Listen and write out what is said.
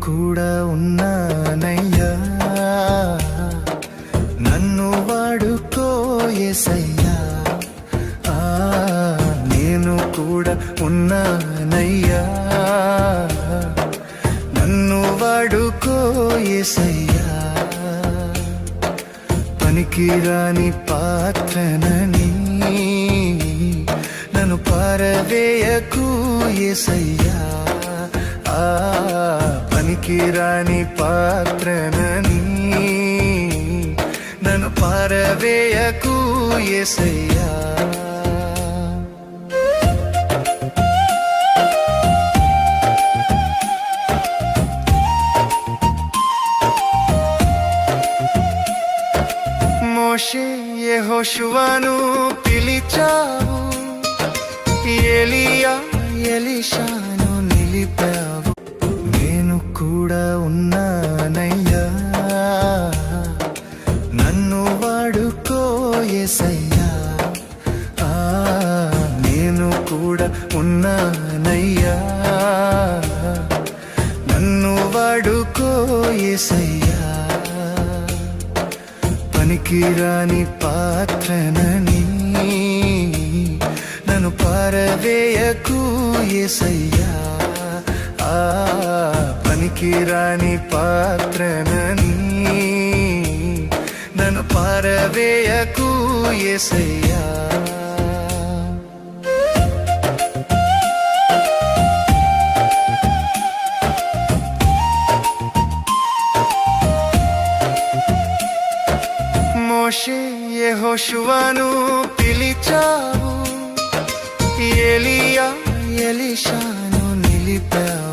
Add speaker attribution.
Speaker 1: కూడా ఉన్నానయ్యా, నన్ను వాడుకో యేసయ్యా. నేను కూడా ఉన్నానయ్యా, నన్ను వాడుకో యేసయ్యా. పనికిరాని పాత్రనని నన్ను పారవేయకు యేసయ్యా. పనికిరాని పాత్రనని నన్ను పారవేయకు యేసయ్యా. మోషే యెహోషువను పిలిచావు, ఎలీయా ఎలీషాను నిలిపావు. నేను కూడా ఉన్నానయ్యా, నన్ను వాడుకో యేసయ్యా. నేను కూడా ఉన్నానయ్యా, నన్ను వాడుకో యేసయ్యా. పనికిరాని పాత్రనని నన్ను పారవేయకు యేసయ్యా. పనికిరాని పాత్రనని నన్ను పారవేయకు యేసయ్యా. మోషే యెహోషువను పిలిచావు, ఎలీయా ఎలీషాను నిలిపావు.